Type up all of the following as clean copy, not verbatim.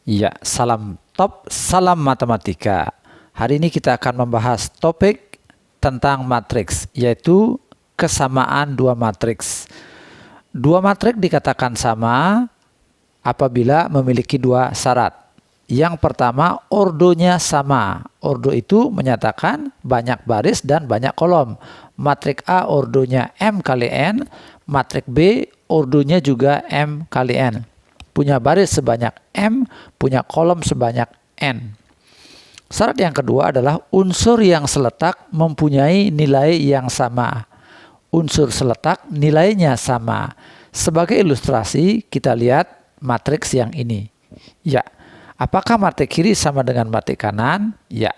Ya, salam top, salam matematika. Hari ini kita akan membahas topik tentang matriks, yaitu kesamaan dua matriks. Dua matriks dikatakan sama apabila memiliki dua syarat. Yang pertama, ordonya sama. Ordo itu menyatakan banyak baris dan banyak kolom. Matriks A ordonya M kali N, matriks B ordonya juga M kali N. Punya baris sebanyak M, punya kolom sebanyak N. Syarat yang kedua adalah unsur yang seletak mempunyai nilai yang sama. Unsur seletak nilainya sama. Sebagai ilustrasi, kita lihat matriks yang ini. Ya, apakah matriks kiri sama dengan matriks kanan? Ya.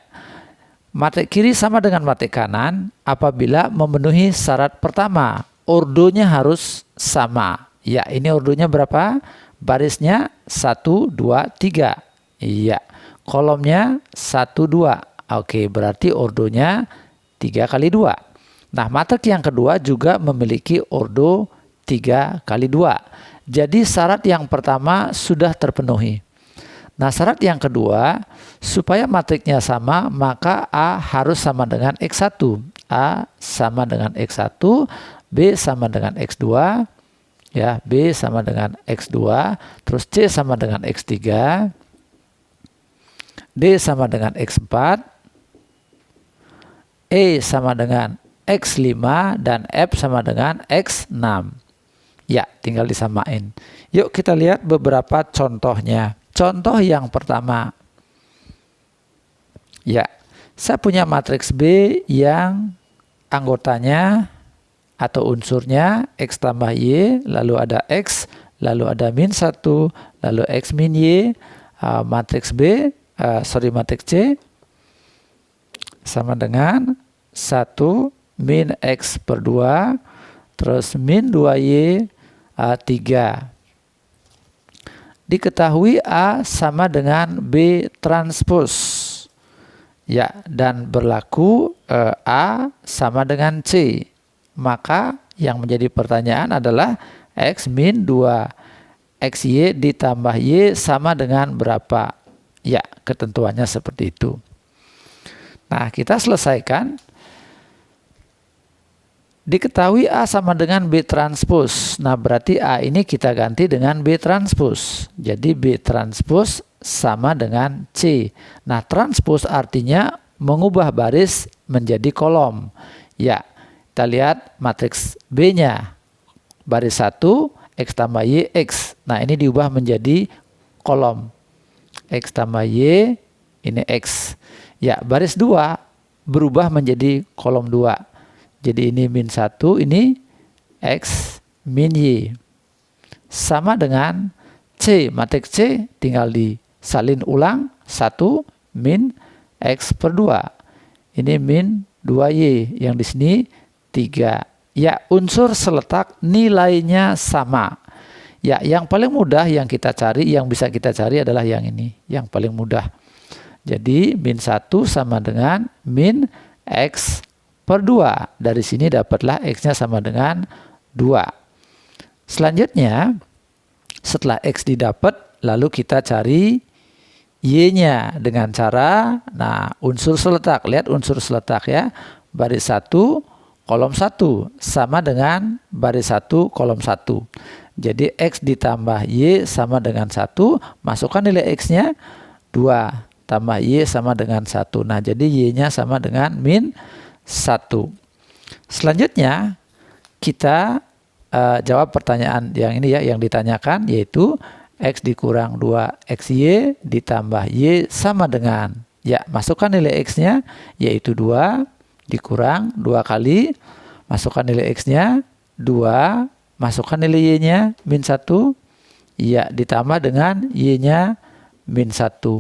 Matriks kiri sama dengan matriks kanan apabila memenuhi syarat pertama. Ordonya harus sama. Ya, ini ordonya berapa? Barisnya 1, 2, 3. Iya. Kolomnya 1, 2. Oke, berarti ordonya 3 kali 2. Nah, matriks yang kedua juga memiliki ordo 3 kali 2. Jadi syarat yang pertama sudah terpenuhi. Nah, syarat yang kedua, supaya matriksnya sama, maka A harus sama dengan X1. A sama dengan X1, B sama dengan X2, ya, B sama dengan X2, terus C sama dengan X3, D sama dengan X4, E sama dengan X5, dan F sama dengan X6. Ya, tinggal disamain. Yuk kita lihat beberapa contohnya. Contoh yang pertama. Ya, saya punya matriks B yang anggotanya atau unsurnya X tambah Y, lalu ada X, lalu ada min 1, lalu X min Y. Matriks matriks C sama dengan 1 min X per 2, terus min 2Y 3. Diketahui A sama dengan B transpos. Ya, dan berlaku A sama dengan C. Maka yang menjadi pertanyaan adalah X min 2 XY ditambah Y sama dengan berapa? Ya, ketentuannya seperti itu. Nah, kita selesaikan. Diketahui A sama dengan B transpos. Nah, berarti A ini kita ganti dengan B transpos. Jadi B transpos sama dengan C. Nah, transpos artinya mengubah baris menjadi kolom. Ya, kita lihat matriks B-nya. Baris 1, X tambah Y, X. Nah, ini diubah menjadi kolom. X tambah Y, ini X. Ya, baris 2 berubah menjadi kolom 2. Jadi ini min 1, ini X min Y. Sama dengan C, matriks C tinggal disalin ulang, 1 min X per 2. Ini min 2Y, yang di sini 3. Ya, unsur seletak nilainya sama. Ya, yang paling mudah yang kita cari, yang bisa kita cari adalah yang ini, yang paling mudah. Jadi min 1 sama dengan min X per 2. Dari sini dapatlah X-nya sama dengan 2. Selanjutnya, setelah X didapat, lalu kita cari Y-nya dengan cara, nah, unsur seletak. Lihat unsur seletak ya. Baris 1, kolom 1. Sama dengan baris 1, kolom 1. Jadi X ditambah Y sama dengan 1. Masukkan nilai X-nya 2. Tambah Y sama dengan 1. Nah, jadi Y-nya sama dengan min 1. Selanjutnya kita jawab pertanyaan yang ini ya, yang ditanyakan, yaitu X dikurang 2XY ditambah Y sama dengan, ya, masukkan nilai X-nya yaitu 2 dikurang 2 kali, masukkan nilai X-nya 2, masukkan nilai Y-nya min 1, ya, ditambah dengan Y-nya min 1.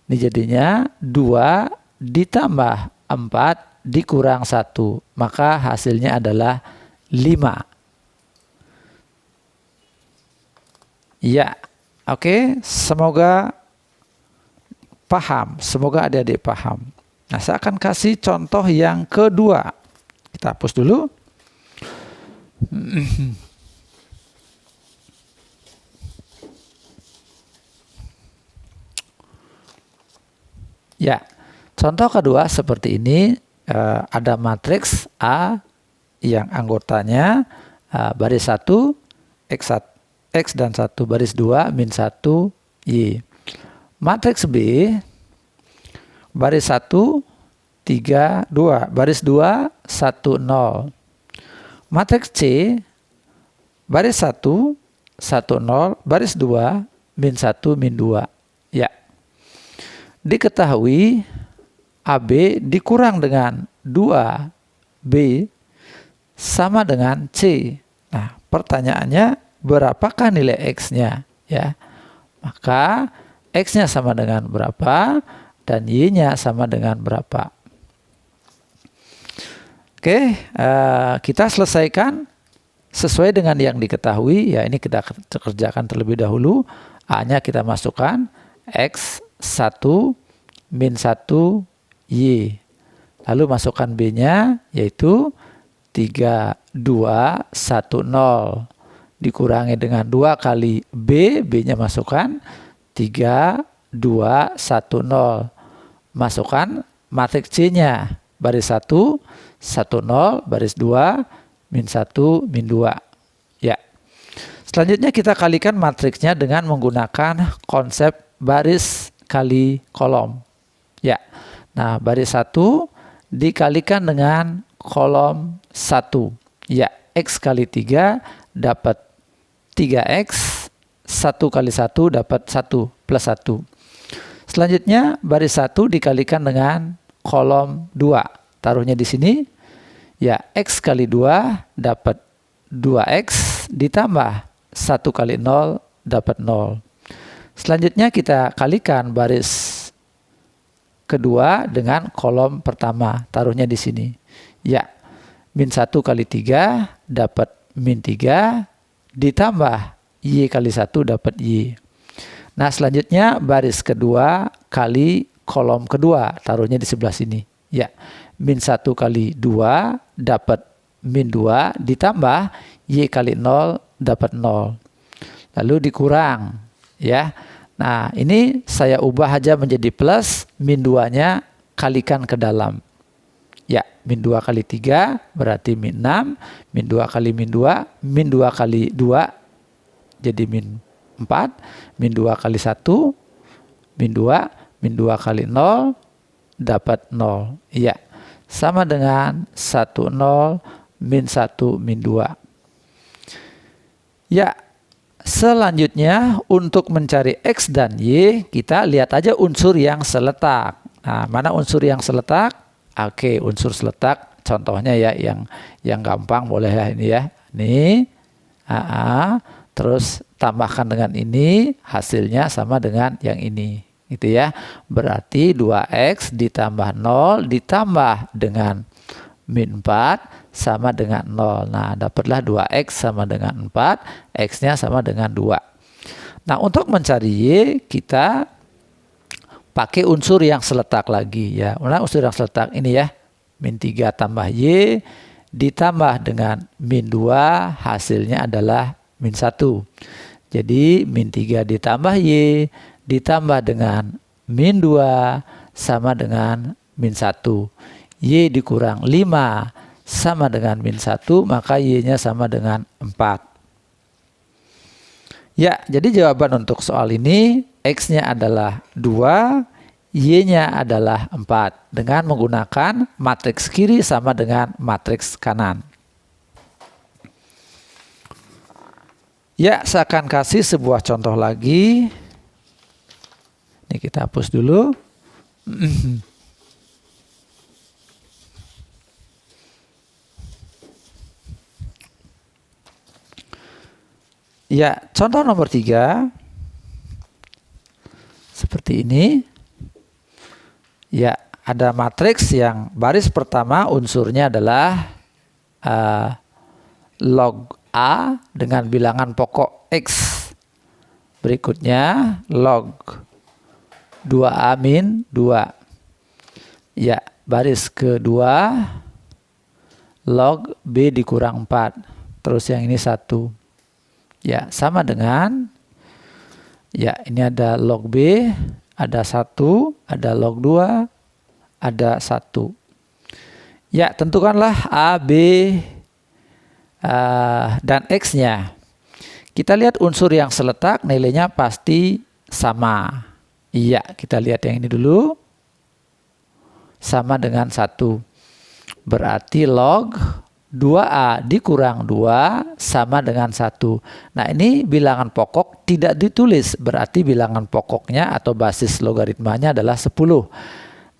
Ini jadinya 2 ditambah 4 dikurang 1, maka hasilnya adalah 5. Ya, oke, semoga paham, semoga adik-adik paham. Nah, saya akan kasih contoh yang kedua. Kita hapus dulu. Ya, contoh kedua seperti ini, ada matriks A yang anggotanya baris 1, X dan 1, baris 2, min 1, Y. Matriks B, baris 1, 3, 2, baris 2, 1, 0. Matriks C, baris 1, 1, 0, baris 2, min 1, min 2. Ya. Diketahui AB dikurang dengan 2B sama dengan C. Nah, pertanyaannya berapakah nilai X-nya? Ya. Maka X-nya sama dengan berapa dan Y-nya sama dengan berapa. Oke, kita selesaikan sesuai dengan yang diketahui. Ya, ini kita kerjakan terlebih dahulu. A-nya kita masukkan X1 min 1 Y. Lalu masukkan B-nya yaitu 3, 2, 1, 0. Dikurangi dengan 2 kali B, B-nya masukkan 3, 2, 1, 0. Masukkan matriks C-nya, baris 1, 1, 0, baris 2, min 1, min 2. Ya. Selanjutnya kita kalikan matriksnya dengan menggunakan konsep baris kali kolom. Ya. Nah, baris 1 dikalikan dengan kolom 1. Ya, X kali 3 dapat 3X, 1 kali 1 dapat 1 plus 1. Selanjutnya baris 1 dikalikan dengan kolom 2. Taruhnya di sini. Ya, X kali 2 dapat 2X ditambah 1 kali 0 dapat 0. Selanjutnya kita kalikan baris kedua dengan kolom pertama. Taruhnya di sini. Ya, min 1 kali 3 dapat min 3 ditambah Y kali 1 dapat Y. Nah, selanjutnya baris kedua kali kolom kedua. Taruhnya di sebelah sini. Ya, min 1 kali 2 dapat min 2 ditambah Y kali 0 dapat 0. Lalu dikurang. Ya. Nah, ini saya ubah aja menjadi plus, min 2-nya kalikan ke dalam. Ya, min 2 kali 3 berarti min 6, min 2 kali min 2, min 2 kali 2 jadi min 4, min 2 kali 1, min 2, min 2 kali 0 dapat 0. Ya, sama dengan 1, 0, min 1, min 2. Ya, selanjutnya untuk mencari X dan Y, kita lihat aja unsur yang seletak. Nah, mana unsur yang seletak? Oke, unsur seletak contohnya ya yang gampang boleh ya ini ya. Ini terus tambahkan dengan ini, hasilnya sama dengan yang ini. Gitu ya. Berarti 2X ditambah 0 ditambah dengan min 4 sama dengan 0. Nah, dapatlah 2X sama dengan 4, X-nya sama dengan 2. Nah, untuk mencari Y, kita pakai unsur yang seletak lagi ya. Nah, unsur yang seletak ini ya, min 3 tambah Y ditambah dengan min 2, hasilnya adalah min 1. Jadi, min 3 ditambah Y ditambah dengan min 2 sama dengan min 1. Y dikurang 5 sama dengan min 1, maka Y-nya sama dengan 4. Ya, jadi jawaban untuk soal ini, X-nya adalah 2, Y-nya adalah 4. Dengan menggunakan matriks kiri sama dengan matriks kanan. Ya, saya akan kasih sebuah contoh lagi. Ini kita hapus dulu. Ya, contoh nomor 3 seperti ini. Ya, ada matriks yang baris pertama unsurnya adalah log A dengan bilangan pokok X. Berikutnya log 2A min 2. Ya, baris kedua log B dikurang 4. Terus yang ini 1. Ya, sama dengan, ya ini ada log B, ada 1, ada log 2, ada 1. Ya, tentukanlah A, B, dan X-nya. Kita lihat unsur yang seletak, nilainya pasti sama. Iya, kita lihat yang ini dulu. Sama dengan 1. Berarti log 2A dikurang 2 sama dengan 1. Nah, ini bilangan pokok tidak ditulis. Berarti bilangan pokoknya atau basis logaritmanya adalah 10.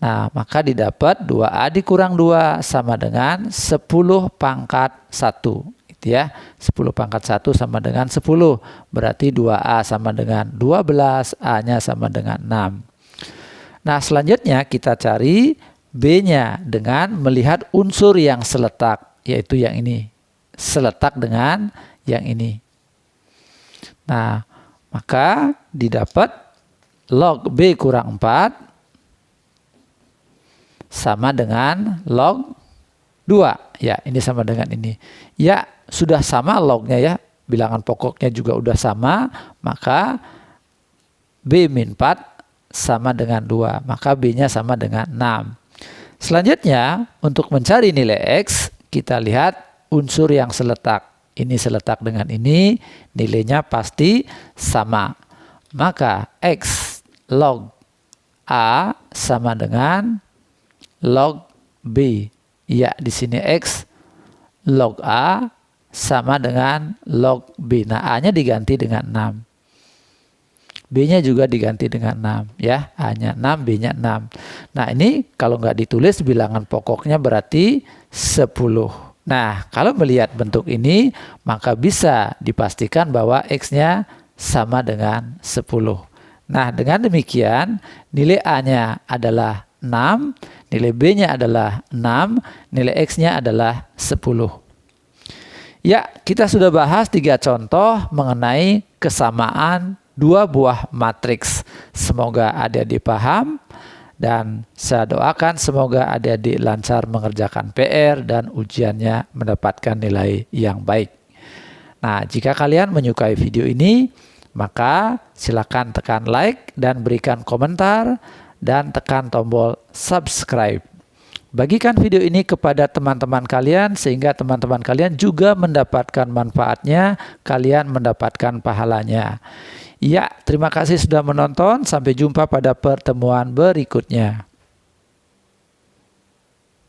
Nah, maka didapat 2A dikurang 2 sama dengan 10 pangkat 1. Gitu ya. 10 pangkat 1 sama dengan 10. Berarti 2A sama dengan 12, A-nya sama dengan 6. Nah, selanjutnya kita cari B-nya dengan melihat unsur yang seletak, yaitu yang ini. Seletak dengan yang ini. Nah, maka didapat log B kurang 4 sama dengan log 2. Ya, ini sama dengan ini. Ya, sudah sama lognya ya. Bilangan pokoknya juga udah sama. Maka B min 4 sama dengan 2. Maka B-nya sama dengan 6. Selanjutnya, untuk mencari nilai X, kita lihat unsur yang seletak. Ini seletak dengan ini, nilainya pasti sama. Maka X log A sama dengan log B. Ya, di sini X log A sama dengan log B. Nah, A-nya diganti dengan 6. B-nya juga diganti dengan 6. Ya, A-nya 6, B-nya 6. Nah, ini kalau nggak ditulis bilangan pokoknya berarti 10. Nah, kalau melihat bentuk ini, maka bisa dipastikan bahwa X-nya sama dengan 10. Nah, dengan demikian, nilai A-nya adalah 6, nilai B-nya adalah 6, nilai X-nya adalah 10. Ya, kita sudah bahas 3 contoh mengenai kesamaan 2 buah matriks. Semoga adik-adik paham dan saya doakan semoga adik-adik lancar mengerjakan PR dan ujiannya mendapatkan nilai yang baik. Nah, jika kalian menyukai video ini, maka silakan tekan like dan berikan komentar dan tekan tombol subscribe. Bagikan video ini kepada teman-teman kalian sehingga teman-teman kalian juga mendapatkan manfaatnya, kalian mendapatkan pahalanya. Ya, terima kasih sudah menonton. Sampai jumpa pada pertemuan berikutnya.